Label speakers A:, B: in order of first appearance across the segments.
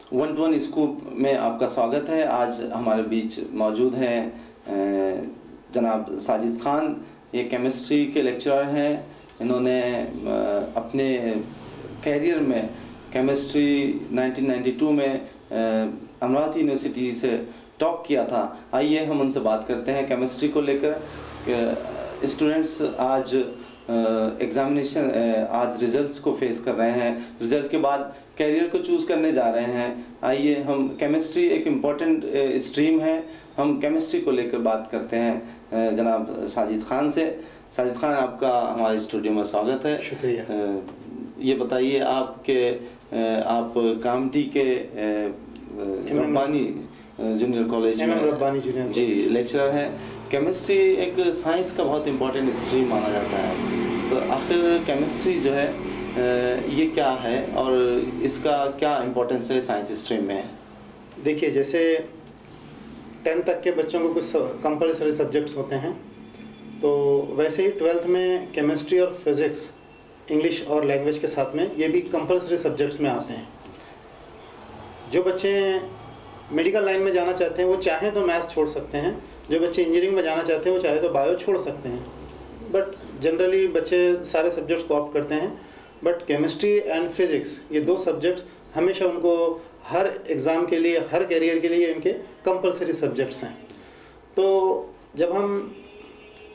A: 1-to-1 scoop में आपका स्वागत है। आज हमारे बीच मौजूद हैं जनाब साजिद खान। ये केमिस्ट्री के लेक्चरर हैं। इन्होंने अपने कैरियर में केमिस्ट्री 1992 में अमरावती यूनिवर्सिटी से टॉप किया था। आइए हम उनसे बात करते हैं केमिस्ट्री को लेकर। स्टूडेंट्स आज एग्जामिनेशन आज रिजल्ट्स को फेस कर रहे हैं, रिजल्ट के बाद कैरियर को चूज़ करने जा रहे हैं। आइए हम केमिस्ट्री एक इम्पॉर्टेंट स्ट्रीम है, हम केमिस्ट्री को लेकर बात करते हैं जनाब साजिद खान से। साजिद खान, आपका हमारे स्टूडियो में स्वागत है।
B: शुक्रिया।
A: ये बताइए आप कामठी के रब्बानी जूनियर कॉलेज में जी लेक्चरर हैं। केमिस्ट्री एक साइंस का बहुत इम्पोर्टेंट स्ट्रीम माना जाता है, तो आखिर केमिस्ट्री जो है ये क्या है और इसका क्या इम्पोर्टेंस है साइंस स्ट्रीम में?
B: देखिए, जैसे 10th तक के बच्चों को कुछ कंपलसरी सब्जेक्ट्स होते हैं, तो वैसे ही 12th में केमिस्ट्री और फिज़िक्स, इंग्लिश और लैंग्वेज के साथ में ये भी कंपलसरी सब्जेक्ट्स में आते हैं। जो बच्चे मेडिकल लाइन में जाना चाहते हैं वो चाहें तो मैथ्स छोड़ सकते हैं, जो बच्चे इंजीनियरिंग में जाना चाहते हैं वो चाहे तो बायो छोड़ सकते हैं, बट जनरली बच्चे सारे सब्जेक्ट्स को ऑप्ट करते हैं। बट केमिस्ट्री एंड फिज़िक्स ये दो सब्जेक्ट्स हमेशा उनको हर एग्ज़ाम के लिए, हर कैरियर के लिए इनके कंपलसरी सब्जेक्ट्स हैं। तो जब हम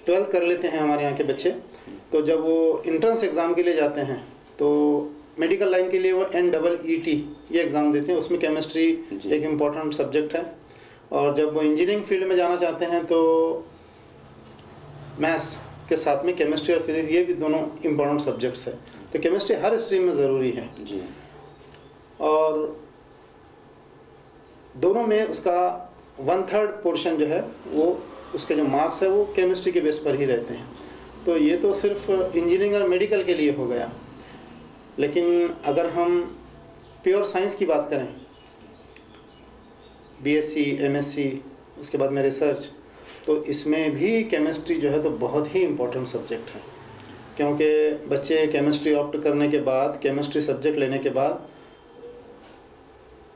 B: 12th कर लेते हैं हमारे यहाँ के बच्चे, तो जब वो इंट्रेंस एग्ज़ाम के लिए जाते हैं तो मेडिकल लाइन के लिए वो NEET ये एग्ज़ाम देते हैं, उसमें केमिस्ट्री एक इम्पॉर्टेंट सब्जेक्ट है। और जब वो इंजीनियरिंग फील्ड में जाना चाहते हैं तो मैथ्स के साथ में केमिस्ट्री और फिज़िक्स ये भी दोनों इम्पॉर्टेंट सब्जेक्ट्स है। तो केमिस्ट्री हर स्ट्रीम में ज़रूरी है
A: जी।
B: और दोनों में उसका 1/3 पोर्शन जो है वो उसके जो मार्क्स है वो केमिस्ट्री के बेस पर ही रहते हैं। तो ये तो सिर्फ इंजीनियरिंग और मेडिकल के लिए हो गया, लेकिन अगर हम प्योर साइंस की बात करें, BSc, MSc, उसके बाद में रिसर्च, तो इसमें भी केमिस्ट्री जो है तो बहुत ही इम्पोर्टेंट सब्जेक्ट है। क्योंकि बच्चे केमिस्ट्री ऑप्ट करने के बाद, केमिस्ट्री सब्जेक्ट लेने के बाद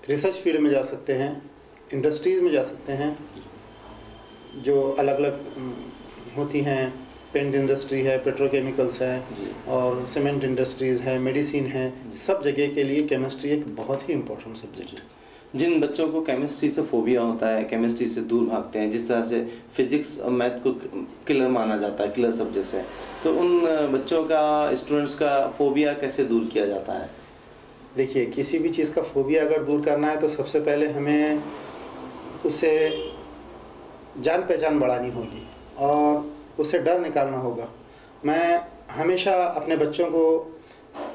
B: रिसर्च फील्ड में जा सकते हैं, इंडस्ट्रीज़ में जा सकते हैं जो अलग अलग होती हैं। पेंट इंडस्ट्री है, पेट्रोकेमिकल्स है और सीमेंट इंडस्ट्रीज़ है, मेडिसिन है, सब जगह के लिए केमिस्ट्री एक बहुत ही इम्पोर्टेंट सब्जेक्ट है।
A: जिन बच्चों को केमिस्ट्री से फोबिया होता है, केमिस्ट्री से दूर भागते हैं, जिस तरह से फिजिक्स और मैथ को किलर माना जाता है, किलर सब्जेक्ट्स है, तो उन बच्चों का, स्टूडेंट्स का फोबिया कैसे दूर किया जाता है?
B: देखिए, किसी भी चीज़ का फोबिया अगर दूर करना है तो सबसे पहले हमें उससे जान पहचान बढ़ानी होगी और उससे डर निकालना होगा। मैं हमेशा अपने बच्चों को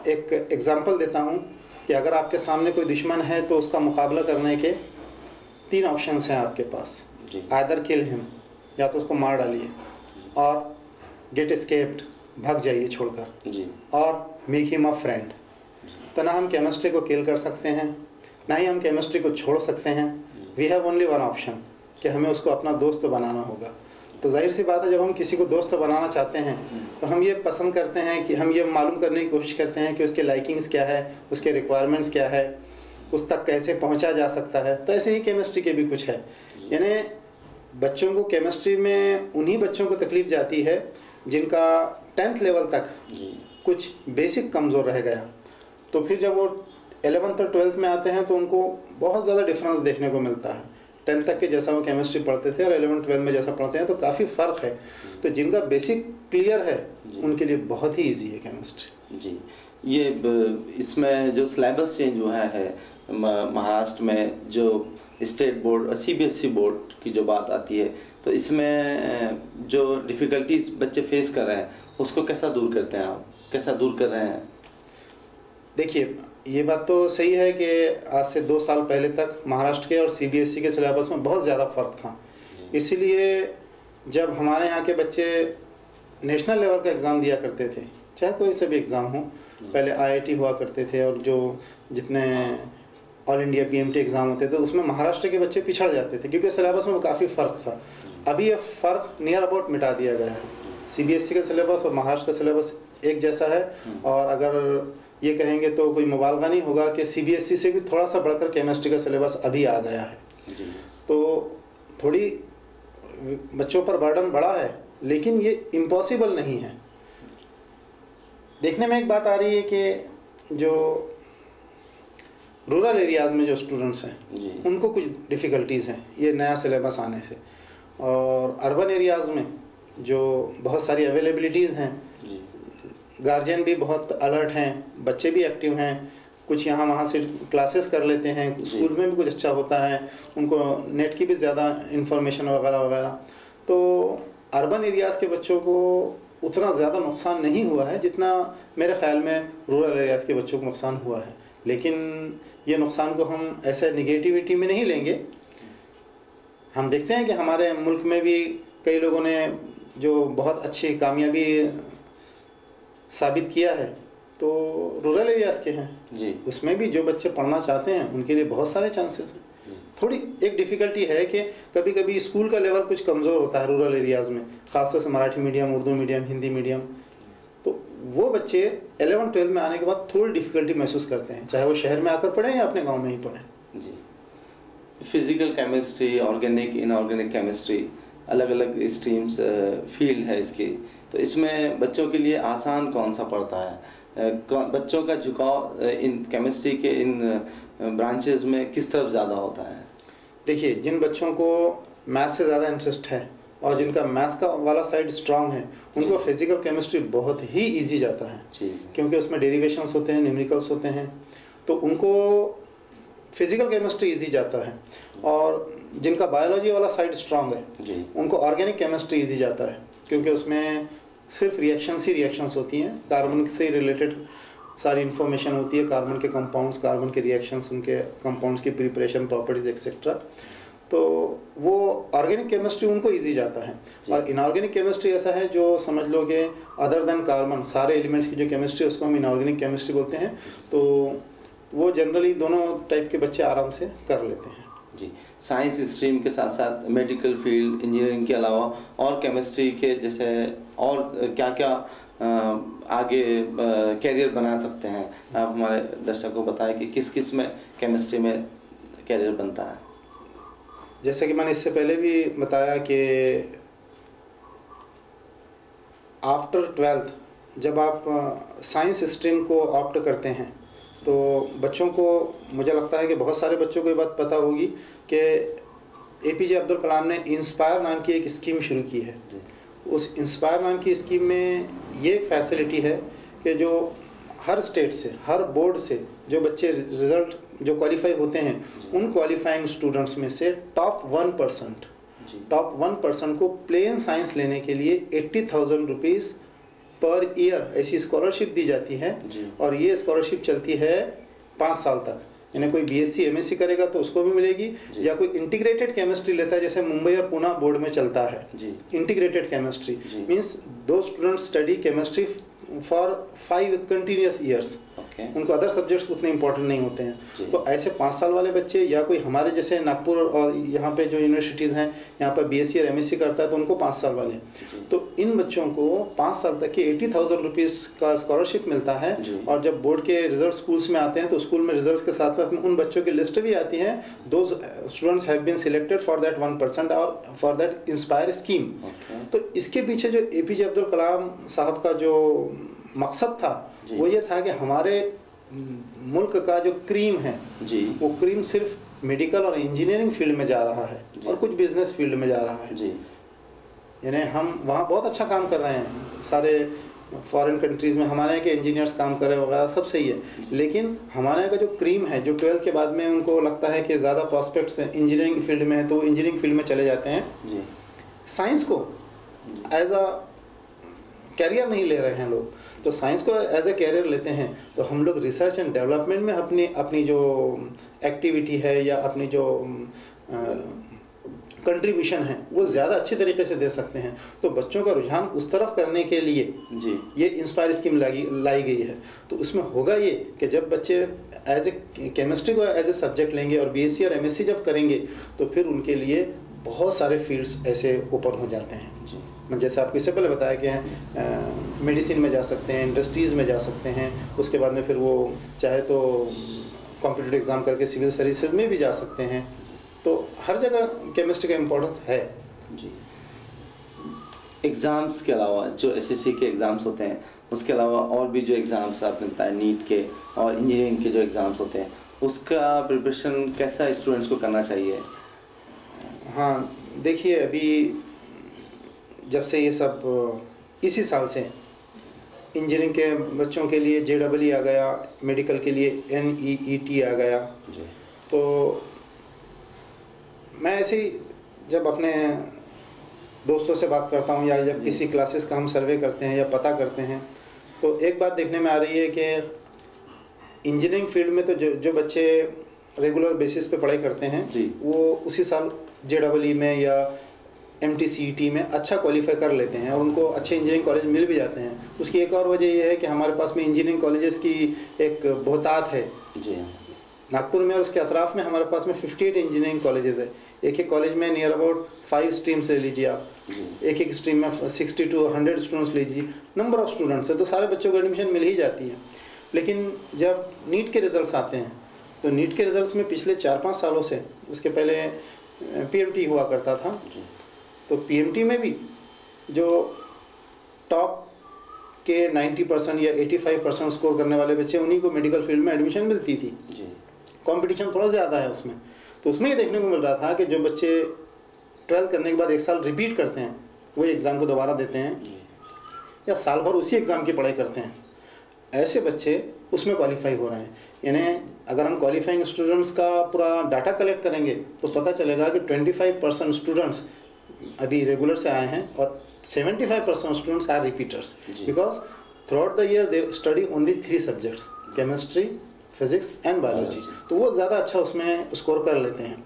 B: एक एग्ज़ाम्पल देता हूँ कि अगर आपके सामने कोई दुश्मन है तो उसका मुकाबला करने के 3 ऑप्शंस हैं आपके पास। आइदर किल हिम, या तो उसको मार डालिए, और गेट एस्केप्ड, भाग जाइए छोड़कर जी, और मेक हिम अ फ्रेंड। तो ना हम केमिस्ट्री को किल कर सकते हैं, ना ही हम केमिस्ट्री को छोड़ सकते हैं। We have only one option कि हमें उसको अपना दोस्त बनाना होगा। तो जाहिर सी बात है, जब हम किसी को दोस्त बनाना चाहते हैं तो हम ये पसंद करते हैं कि हम ये मालूम करने की कोशिश करते हैं कि उसके लाइकिंग्स क्या है, उसके रिक्वायरमेंट्स क्या है, उस तक कैसे पहुंचा जा सकता है। तो ऐसे ही केमिस्ट्री के भी कुछ है। यानी बच्चों को केमिस्ट्री में उन्हीं बच्चों को तकलीफ जाती है जिनका 10th लेवल तक कुछ बेसिक कमज़ोर रह गया। तो फिर जब वो 11th और 12th में आते हैं तो उनको बहुत ज़्यादा डिफरेंस देखने को मिलता है। 10th तक के जैसा वो केमिस्ट्री पढ़ते थे और 11th 12th में जैसा पढ़ते हैं तो काफ़ी फ़र्क है। तो जिनका बेसिक क्लियर है उनके लिए बहुत ही इजी है केमिस्ट्री
A: जी। ये इसमें जो सिलेबस चेंज हुआ है महाराष्ट्र में, जो स्टेट बोर्ड और CBSE बोर्ड की जो बात आती है, तो इसमें जो डिफ़िकल्टीज बच्चे फेस कर रहे हैं उसको कैसा दूर करते हैं आप, कैसा दूर कर रहे हैं?
B: देखिए, ये बात तो सही है कि आज से 2 साल पहले तक महाराष्ट्र के और CBSE के सिलेबस में बहुत ज़्यादा फ़र्क था। इसीलिए जब हमारे यहाँ के बच्चे नेशनल लेवल का एग्ज़ाम दिया करते थे, चाहे कोई से भी एग्ज़ाम हो, पहले IIT हुआ करते थे और जो जितने ऑल इंडिया PMT एग्ज़ाम होते थे उसमें महाराष्ट्र के बच्चे पिछड़ जाते थे क्योंकि सिलेबस में काफ़ी फ़र्क था। अभी ये फ़र्क नियर अबाउट मिटा दिया गया है। CBSE का सिलेबस और महाराष्ट्र का सिलेबस एक जैसा है, और अगर ये कहेंगे तो कोई मुबालगा नहीं होगा कि CBSE से भी थोड़ा सा बढ़कर केमिस्ट्री का सिलेबस अभी आ गया है। तो थोड़ी बच्चों पर बर्डन बढ़ा है, लेकिन ये इम्पॉसिबल नहीं है। देखने में एक बात आ रही है कि जो रूरल एरियाज़ में जो स्टूडेंट्स हैं उनको कुछ डिफ़िकल्टीज़ हैं ये नया सिलेबस आने से, और अर्बन एरियाज़ में जो बहुत सारी अवेलेबिलिटीज़ हैं, गार्जियन भी बहुत अलर्ट हैं, बच्चे भी एक्टिव हैं, कुछ यहाँ वहाँ से क्लासेस कर लेते हैं, स्कूल में भी कुछ अच्छा होता है, उनको नेट की भी ज़्यादा इंफॉर्मेशन वगैरह वगैरह। तो अर्बन एरियाज़ के बच्चों को उतना ज़्यादा नुकसान नहीं हुआ है जितना मेरे ख्याल में रूरल एरियाज़ के बच्चों को नुकसान हुआ है। लेकिन ये नुकसान को हम ऐसे निगेटिविटी में नहीं लेंगे। हम देखते हैं कि हमारे मुल्क में भी कई लोगों ने जो बहुत अच्छी कामयाबी साबित किया है तो रूरल एरियाज़ के हैं
A: जी।
B: उसमें भी जो बच्चे पढ़ना चाहते हैं उनके लिए बहुत सारे चांसेस हैं। थोड़ी एक डिफ़िकल्टी है कि कभी कभी स्कूल का लेवल कुछ कमज़ोर होता है रूरल एरियाज़ में, ख़ासतौर से Marathi medium, Urdu medium, Hindi medium. तो वो बच्चे 11-12 में आने के बाद थोड़ी डिफ़िकल्टी महसूस करते हैं, चाहे वो शहर में आकर पढ़ें या अपने गाँव में ही पढ़ें।
A: जी। Physical chemistry, organic, inorganic chemistry, अलग अलग स्ट्रीम्स फील्ड है इसकी, तो इसमें बच्चों के लिए आसान कौन सा पड़ता है? बच्चों का झुकाव इन केमिस्ट्री के इन ब्रांचेस में किस तरफ ज़्यादा होता है?
B: देखिए, जिन बच्चों को मैथ्स से ज़्यादा इंटरेस्ट है और जिनका मैथ्स का वाला साइड स्ट्रांग है उनको फिजिकल केमिस्ट्री बहुत ही इजी जाता है, क्योंकि उसमें डेरिवेशंस होते हैं, न्यूमेरिकल्स होते हैं, तो उनको फिजिकल केमिस्ट्री इजी जाता है। और जिनका बायोलॉजी वाला साइड स्ट्रांग है उनको ऑर्गेनिक केमिस्ट्री इजी जाता है, क्योंकि उसमें सिर्फ रिएक्शंस होती हैं, कार्बन से रिलेटेड सारी इन्फॉर्मेशन होती है, कार्बन के कंपाउंड्स, कार्बन के रिएक्शंस, उनके कंपाउंड्स की प्रिपरेशन, प्रॉपर्टीज एक्सेट्रा। तो वो ऑर्गेनिक केमिस्ट्री उनको इजी जाता है। और इनऑर्गेनिक केमिस्ट्री ऐसा है जो समझ लो कि अदर देन कार्बन सारे एलिमेंट्स की जो केमिस्ट्री है उसको हम इनऑर्गेनिक केमिस्ट्री बोलते हैं। तो वो जनरली दोनों टाइप के बच्चे आराम से कर लेते हैं।
A: जी। साइंस स्ट्रीम के साथ साथ मेडिकल फील्ड, इंजीनियरिंग के अलावा और केमिस्ट्री के जैसे और क्या क्या आगे कैरियर बना सकते हैं, आप हमारे दर्शकों को बताएं कि किस किस में केमिस्ट्री में कैरियर बनता है?
B: जैसे कि मैंने इससे पहले भी बताया कि आफ्टर 12th जब आप साइंस स्ट्रीम को ऑप्ट करते हैं तो बच्चों को, मुझे लगता है कि बहुत सारे बच्चों को ये बात पता होगी कि APJ अब्दुल कलाम ने इंस्पायर नाम की एक स्कीम शुरू की है। उस इंस्पायर नाम की स्कीम में ये एक फैसिलिटी है कि जो हर स्टेट से, हर बोर्ड से जो बच्चे रिज़ल्ट जो क्वालिफाई होते हैं उन क्वालिफाइंग स्टूडेंट्स में से टॉप 1% को प्लेन साइंस लेने के लिए 80,000 रुपीज़ पर ईयर ऐसी स्कॉलरशिप दी जाती है। और ये स्कॉलरशिप चलती है 5 साल तक। यानी कोई BSc MSc करेगा तो उसको भी मिलेगी, या कोई इंटीग्रेटेड केमिस्ट्री लेता है, जैसे मुंबई और पुणे बोर्ड में चलता है इंटीग्रेटेड केमिस्ट्री, मीन्स दो students study chemistry for 5 continuous years. उनको अदर सब्जेक्ट्स उतने इंपॉर्टेंट नहीं होते हैं। तो ऐसे 5 साल वाले बच्चे, या कोई हमारे जैसे नागपुर और यहाँ पे जो यूनिवर्सिटीज़ हैं यहाँ पर BSc और MSc करता है तो उनको 5 साल वाले, तो इन बच्चों को 5 साल तक के 80,000 रुपीज़ का स्कॉलरशिप मिलता है। और जब बोर्ड के रिजल्ट स्कूल्स में आते हैं तो स्कूल में रिजल्ट के साथ साथ में उन बच्चों की लिस्ट भी आती है, दो students have been selected for that 1% और फॉर दैट इंस्पायर स्कीम। तो इसके पीछे जो APJ अब्दुल कलाम साहब का जो मकसद था वो ये था कि हमारे मुल्क का जो क्रीम है वो क्रीम सिर्फ मेडिकल और इंजीनियरिंग फील्ड में जा रहा है और कुछ बिजनेस फील्ड में जा रहा है। यानी हम वहाँ बहुत अच्छा काम कर रहे हैं, सारे फॉरेन कंट्रीज़ में हमारे यहाँ के इंजीनियर्स काम कर रहे हैं वगैरह, सब सही है, लेकिन हमारे यहाँ का जो क्रीम है, जो 12th के बाद में उनको लगता है कि ज़्यादा प्रॉस्पेक्ट्स हैं इंजीनियरिंग फील्ड में है तो इंजीनियरिंग फील्ड में चले जाते हैं। साइंस को एज अ कैरियर नहीं ले रहे हैं लोग, तो साइंस को एज ए कैरियर लेते हैं तो हम लोग रिसर्च एंड डेवलपमेंट में अपनी जो एक्टिविटी है या अपनी जो कंट्रीब्यूशन है वो ज़्यादा अच्छे तरीके से दे सकते हैं। तो बच्चों का रुझान उस तरफ करने के लिए ये इंस्पायर स्कीम लाई गई है। तो उसमें होगा ये कि जब बच्चे एज ए केमिस्ट्री को एज ए सब्जेक्ट लेंगे और BSc और MSc जब करेंगे तो फिर उनके लिए बहुत सारे फील्ड्स ऐसे ओपन हो जाते हैं। जैसे आपको इससे पहले बताया कि मेडिसिन में जा सकते हैं, इंडस्ट्रीज़ में जा सकते हैं, उसके बाद में फिर वो चाहे तो कॉम्पिटिटिव एग्ज़ाम करके सिविल सर्विसेज में भी जा सकते हैं। तो हर जगह केमिस्ट्री का इम्पोर्टेंस है
A: जी। एग्ज़ाम्स के अलावा जो एसएससी के एग्ज़ाम्स होते हैं, उसके अलावा और भी जो एग्ज़ाम्स आपने बताया नीट के और इंजीनियरिंग के जो एग्ज़ाम्स होते हैं, उसका प्रिपरेशन कैसा स्टूडेंट्स को करना चाहिए?
B: हाँ देखिए, अभी जब से ये सब इसी साल से इंजीनियरिंग के बच्चों के लिए JEE आ गया, मेडिकल के लिए NEET आ गया जी। तो मैं ऐसे ही जब अपने दोस्तों से बात करता हूँ या जब किसी क्लासेस का हम सर्वे करते हैं या पता करते हैं, तो एक बात देखने में आ रही है कि इंजीनियरिंग फील्ड में तो जो बच्चे रेगुलर बेसिस पे पढ़ाई करते हैं जी, वो उसी साल JEE में या MTCET में अच्छा क्वालिफाई कर लेते हैं और उनको अच्छे इंजीनियरिंग कॉलेज मिल भी जाते हैं। उसकी एक और वजह यह है कि हमारे पास में इंजीनियरिंग कॉलेजेस की एक बहुतायत है जी। नागपुर में और उसके अतराफ में हमारे पास में 58 इंजीनियरिंग कॉलेजेस है। एक कॉलेज में नियर अबाउट 5 स्ट्रीम्स ले लीजिए आप, एक स्ट्रीम में 60 to 100 स्टूडेंट्स लीजिए, नंबर ऑफ स्टूडेंट्स है, तो सारे बच्चों को एडमिशन मिल ही जाती है। लेकिन जब नीट के रिजल्ट्स आते हैं तो नीट के रिजल्ट्स में पिछले 4-5 सालों से, उसके पहले PMT हुआ करता था, तो PMT में भी जो टॉप के 90% या 85% स्कोर करने वाले बच्चे, उन्हीं को मेडिकल फील्ड में एडमिशन मिलती थी। कंपटीशन थोड़ा ज़्यादा है उसमें, तो उसमें ये देखने को मिल रहा था कि जो बच्चे 12th करने के बाद एक साल रिपीट करते हैं, वो एग्ज़ाम को दोबारा देते हैं या साल भर उसी एग्ज़ाम की पढ़ाई करते हैं, ऐसे बच्चे उसमें क्वालिफाई हो रहे हैं। यानी अगर हम क्वालिफाइंग स्टूडेंट्स का पूरा डाटा कलेक्ट करेंगे तो पता चलेगा कि 25% स्टूडेंट्स अभी रेगुलर से आए हैं और 75% students are repeaters, because through out the year they ओनली 3 subjects, chemistry, physics and biology, तो वो ज़्यादा अच्छा उसमें स्कोर कर लेते हैं।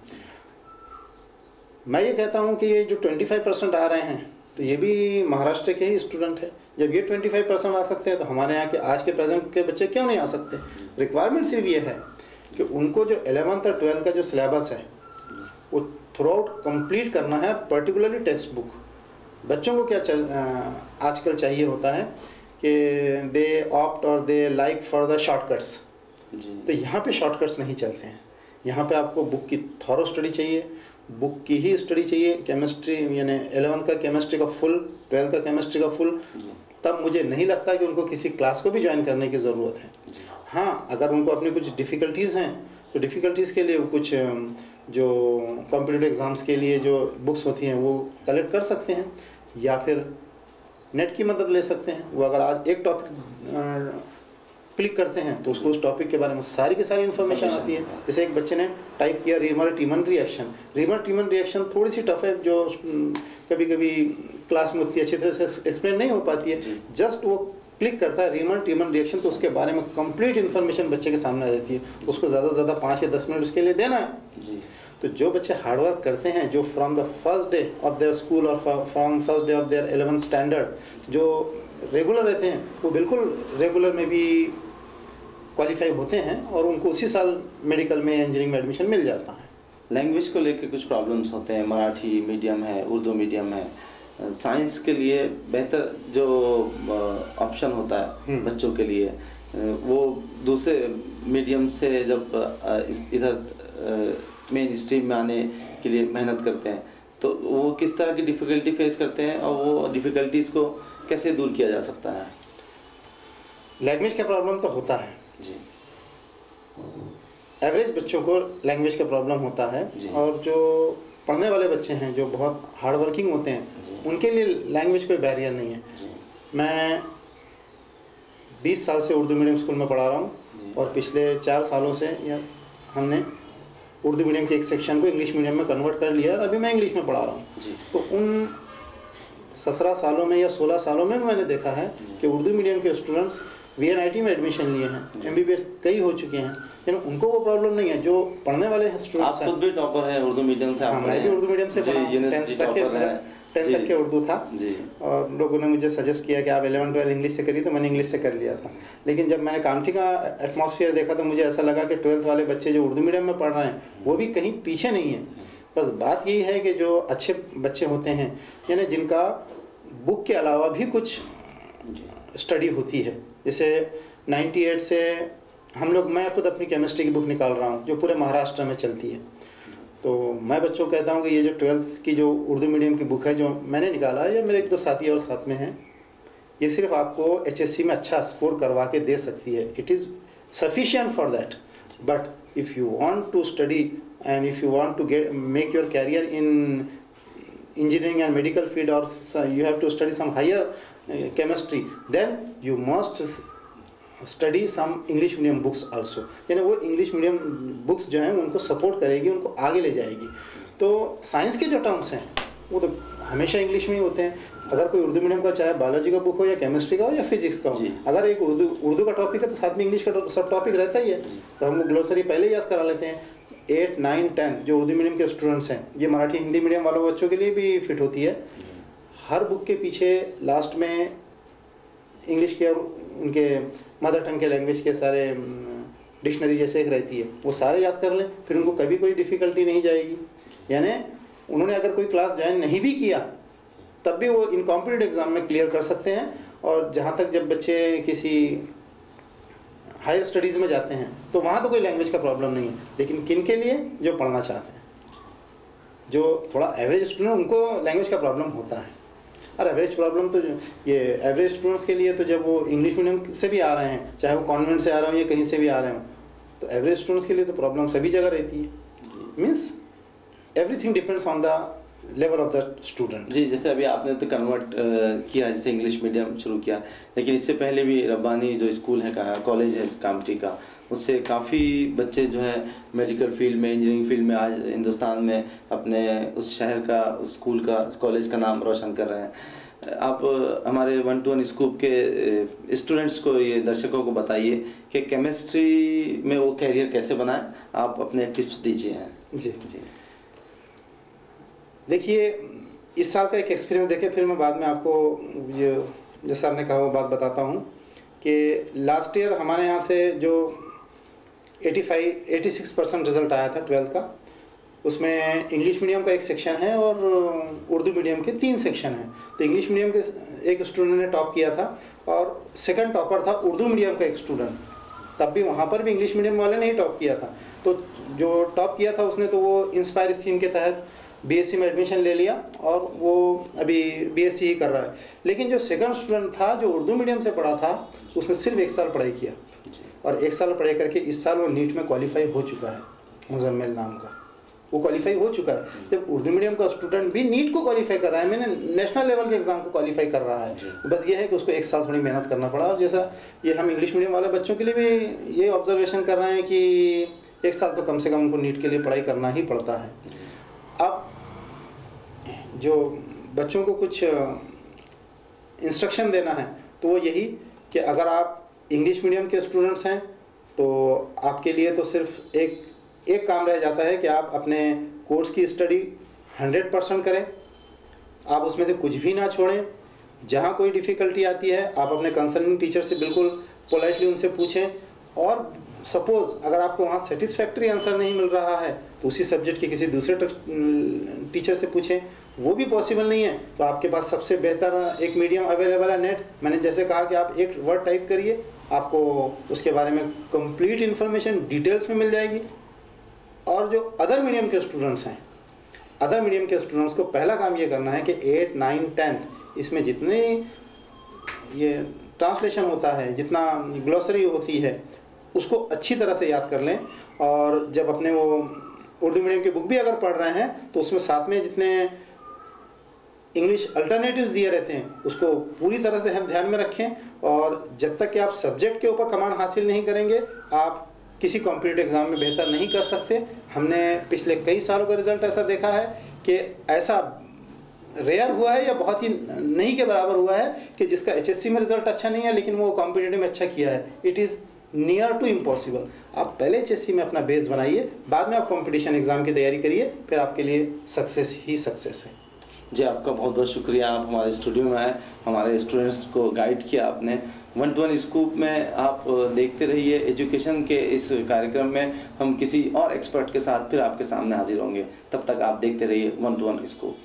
B: मैं ये कहता हूँ कि ये जो 25% आ रहे हैं, तो ये भी महाराष्ट्र के ही स्टूडेंट है। जब ये 25% आ सकते हैं तो हमारे यहाँ के आज के प्रेजेंट के बच्चे क्यों नहीं आ सकते? रिक्वायरमेंट सिर्फ ये है कि उनको जो 11th और 12th का जो सिलेबस है वो थ्रू आउट कंप्लीट करना है, पर्टिकुलरली टेक्स्ट बुक। बच्चों को क्या आजकल चाहिए होता है कि दे ऑप्ट और they like for the shortcuts, तो यहाँ पे शॉर्टकट्स नहीं चलते हैं। यहाँ पे आपको बुक की थॉरो स्टडी चाहिए, बुक की ही स्टडी चाहिए। केमिस्ट्री यानी 11th का केमिस्ट्री का फुल, 12th का केमिस्ट्री का फुल, तब मुझे नहीं लगता कि उनको किसी क्लास को भी ज्वाइन करने की ज़रूरत है। हाँ, अगर उनको अपनी कुछ डिफ़िकल्टीज़ हैं तो डिफ़िकल्टीज़ के लिए कुछ जो कॉम्पिटिटिव एग्ज़ाम्स के लिए जो बुक्स होती हैं वो कलेक्ट कर सकते हैं या फिर नेट की मदद ले सकते हैं। वो अगर आज एक टॉपिक क्लिक करते हैं तो उसको उस टॉपिक के बारे में सारी की सारी इन्फॉर्मेशन आती है। जैसे एक बच्चे ने टाइप किया रीमर-टीमन रिएक्शन, रीमर-टीमन रिएक्शन थोड़ी सी टफ है, जो कभी कभी क्लास में उतनी अच्छी तरह से एक्सप्लेन नहीं हो पाती है। जस्ट वो क्लिक करता है रीमर-टीमन रिएक्शन, तो उसके बारे में कंप्लीट इन्फॉर्मेशन बच्चे के सामने आ जाती है। उसको ज़्यादा से ज़्यादा 5 या 10 मिनट उसके लिए देना है। तो जो बच्चे हार्डवर्क करते हैं, जो from the first day of their school और from first day of their 11th standard जो रेगुलर रहते हैं, वो बिल्कुल रेगुलर में भी क्वालिफाई होते हैं और उनको उसी साल मेडिकल में इंजीनियरिंग में एडमिशन मिल जाता है।
A: लैंग्वेज को लेकर कुछ प्रॉब्लम्स होते हैं, मराठी मीडियम है, उर्दू मीडियम है। साइंस के लिए बेहतर जो ऑप्शन होता है बच्चों के लिए, वो दूसरे मीडियम से जब इधर मेन स्ट्रीम में आने के लिए मेहनत करते हैं, तो वो किस तरह की डिफ़िकल्टी फेस करते हैं और वो डिफ़िकल्टीज़ को कैसे दूर किया जा सकता है?
B: लैंग्वेज का प्रॉब्लम तो होता है जी। एवरेज बच्चों को लैंग्वेज का प्रॉब्लम होता है, और जो पढ़ने वाले बच्चे हैं जो बहुत हार्ड वर्किंग होते हैं, उनके लिए लैंग्वेज कोई बैरियर नहीं है। मैं 20 साल से उर्दू मीडियम स्कूल में पढ़ा रहा हूँ और पिछले 4 सालों से हमने उर्दू मीडियम के एक सेक्शन को इंग्लिश मीडियम में कन्वर्ट कर लिया और अभी मैं इंग्लिश में पढ़ा रहा हूँ। तो उन 17 सालों में या 16 सालों में मैंने देखा है कि उर्दू मीडियम के स्टूडेंट्स VNIT में एडमिशन लिए हैं, MBBS कई हो चुके हैं, लेकिन उनको वो प्रॉब्लम नहीं है जो पढ़ने वाले हैं स्टूडेंट्स।
A: आप खुद भी टॉपर हैं उर्दू मीडियम से?
B: मैं भी उर्दू मीडियम से पढ़ा, 10th तक के उर्दू था जी। और लोगों ने मुझे सजेस्ट किया कि आप 11th-12th इंग्लिश से करिए, तो मैंने इंग्लिश से कर लिया था। लेकिन जब मैंने कामठी का एटमॉस्फेयर देखा तो मुझे ऐसा लगा कि 12th वाले बच्चे जो उर्दू मीडियम में पढ़ रहे हैं वो भी कहीं पीछे नहीं है। बस बात यही है कि जो अच्छे बच्चे होते हैं, यानी जिनका बुक के अलावा भी कुछ स्टडी होती है। जैसे 98 से हम लोग, मैं खुद अपनी केमिस्ट्री की बुक निकाल रहा हूँ जो पूरे महाराष्ट्र में चलती है। तो मैं बच्चों को कहता हूँ कि ये जो 12th की जो उर्दू मीडियम की बुक है जो मैंने निकाला है, या मेरे एक दो साथी और साथ में हैं, ये सिर्फ आपको HSC में अच्छा स्कोर करवा के दे सकती है। It is sufficient for that, but if you want to study and if you want to make your career in engineering and medical field, or you have to study some higher chemistry, then you must study some English medium books also। यानी वो English medium books जो हैं उनको support करेगी, उनको आगे ले जाएगी। तो साइंस के जो टर्म्स हैं वो तो हमेशा इंग्लिश में ही होते हैं। अगर कोई उर्दू मीडियम का, चाहे बायोलॉजी का बुक हो या केमिस्ट्री का हो या फिजिक्स का हो, अगर एक उर्दू का टॉपिक है तो साथ में इंग्लिश का सब टॉपिक रहता ही है। तो हम ग्लोसरी पहले याद करा लेते हैं। 8, 9, 10 जो उर्दू मीडियम के स्टूडेंट्स हैं, ये मराठी हिंदी मीडियम वालों बच्चों के लिए भी फिट होती है। हर बुक के पीछे लास्ट में इंग्लिश के और उनके मदर टंग के लैंग्वेज के सारे डिक्शनरी जैसे एक रहती है, वो सारे याद कर लें, फिर उनको कभी कोई डिफ़िकल्टी नहीं जाएगी। यानी उन्होंने अगर कोई क्लास ज्वाइन नहीं भी किया तब भी वो इन कॉम्पिटिटिव एग्ज़ाम में क्लियर कर सकते हैं। और जहाँ तक जब बच्चे किसी हायर स्टडीज़ में जाते हैं तो वहाँ तो कोई लैंग्वेज का प्रॉब्लम नहीं है, लेकिन किन के लिए, जो पढ़ना चाहते हैं, जो थोड़ा एवरेज स्टूडेंट, उनको लैंग्वेज का प्रॉब्लम होता है। और एवरेज प्रॉब्लम तो ये एवरेज स्टूडेंट्स के लिए तो जब वो इंग्लिश मीडियम से भी आ रहे हैं, चाहे वो कॉन्वेंट से आ रहे हो या कहीं से भी आ रहे हो, तो एवरेज स्टूडेंट्स के लिए तो प्रॉब्लम सभी जगह रहती है। Means everything depends on the level of the student.
A: जी, जैसे अभी आपने तो कन्वर्ट किया, जैसे इंग्लिश मीडियम शुरू किया, लेकिन इससे पहले भी रब्बानी जो स्कूल है, कॉलेज है कामठी का, उससे काफ़ी बच्चे जो है मेडिकल फील्ड में, इंजीनियरिंग फील्ड में आज हिंदुस्तान में अपने उस शहर का, उस स्कूल का, कॉलेज का नाम रोशन कर रहे हैं। आप हमारे 1-to-1 स्कूप के स्टूडेंट्स को, ये दर्शकों को बताइए कि केमिस्ट्री में वो कैरियर कैसे बनाएं, आप अपने टिप्स दीजिए।
B: जी जी, देखिए इस साल का एक एक्सपीरियंस देखे, फिर मैं बाद में आपको जो सर ने कहा वो बात बताता हूँ कि लास्ट ईयर हमारे यहाँ से जो 86% रिज़ल्ट आया था 12th का, उसमें इंग्लिश मीडियम का एक सेक्शन है और उर्दू मीडियम के 3 सेक्शन हैं। तो इंग्लिश मीडियम के एक स्टूडेंट ने टॉप किया था और सेकंड टॉपर था उर्दू मीडियम का एक स्टूडेंट। तब भी वहाँ पर भी इंग्लिश मीडियम वाले ने ही टॉप किया था। तो जो टॉप किया था उसने तो वो इंस्पायर स्कीम के तहत BSc में एडमिशन ले लिया और वो अभी BSc ही कर रहा है। लेकिन जो सेकंड स्टूडेंट था जो उर्दू मीडियम से पढ़ा था, उसने सिर्फ 1 साल पढ़ाई किया और 1 साल पढ़ाई करके इस साल वो नीट में क्वालिफाई हो चुका है। मुजम्मिल नाम का वो क्वालिफाई हो चुका है। जब उर्दू मीडियम का स्टूडेंट भी नीट को क्वालिफाई कर रहा है, मैंने नेशनल लेवल के एग्ज़ाम को क्वालिफाई कर रहा है, तो बस ये है कि उसको 1 साल थोड़ी मेहनत करना पड़ा। और जैसा ये हम इंग्लिश मीडियम वाले बच्चों के लिए भी ये ऑब्जर्वेशन कर रहे हैं कि 1 साल तो कम से कम उनको नीट के लिए पढ़ाई करना ही पड़ता है। अब जो बच्चों को कुछ इंस्ट्रक्शन देना है तो वो यही कि अगर आप इंग्लिश मीडियम के स्टूडेंट्स हैं तो आपके लिए तो सिर्फ एक काम रह जाता है कि आप अपने कोर्स की स्टडी 100% करें, आप उसमें से कुछ भी ना छोड़ें। जहाँ कोई डिफ़िकल्टी आती है आप अपने कंसर्निंग टीचर से बिल्कुल पोलाइटली उनसे पूछें, और सपोज़ अगर आपको वहाँ सेटिस्फैक्ट्री आंसर नहीं मिल रहा है तो उसी सब्जेक्ट के किसी दूसरे टीचर से पूछें। वो भी पॉसिबल नहीं है तो आपके पास सबसे बेहतर एक मीडियम अवेलेबल है, नेट। मैंने जैसे कहा कि आप एक वर्ड टाइप करिए, आपको उसके बारे में कंप्लीट इन्फॉर्मेशन डिटेल्स में मिल जाएगी। और जो अदर मीडियम के स्टूडेंट्स हैं, अदर मीडियम के स्टूडेंट्स को पहला काम ये करना है कि 8, 9, 10 इसमें जितने ये ट्रांसलेशन होता है, जितना ग्लॉसरी होती है, उसको अच्छी तरह से याद कर लें। और जब अपने वो उर्दू मीडियम की बुक भी अगर पढ़ रहे हैं तो उसमें साथ में जितने इंग्लिश अल्टरनेटिव्स दिए रहते हैं उसको पूरी तरह से ध्यान में रखें। और जब तक कि आप सब्जेक्ट के ऊपर कमांड हासिल नहीं करेंगे, आप किसी कॉम्पिटिटिव एग्ज़ाम में बेहतर नहीं कर सकते। हमने पिछले कई सालों का रिज़ल्ट ऐसा देखा है कि ऐसा रेयर हुआ है या बहुत ही नहीं के बराबर हुआ है कि जिसका HSC में रिज़ल्ट अच्छा नहीं है लेकिन वो कॉम्पिटिटिव में अच्छा किया है। It is near to impossible. आप पहले HSC में अपना बेस बनाइए, बाद में आप कंपटीशन एग्ज़ाम की तैयारी करिए, फिर आपके लिए सक्सेस ही सक्सेस है।
A: जी, आपका बहुत बहुत शुक्रिया। आप हमारे स्टूडियो में आए, हमारे स्टूडेंट्स को गाइड किया आपने। 1-to-1 स्कूप में आप देखते रहिए। एजुकेशन के इस कार्यक्रम में हम किसी और एक्सपर्ट के साथ फिर आपके सामने हाजिर होंगे। तब तक आप देखते रहिए 1-to-1 स्कूप।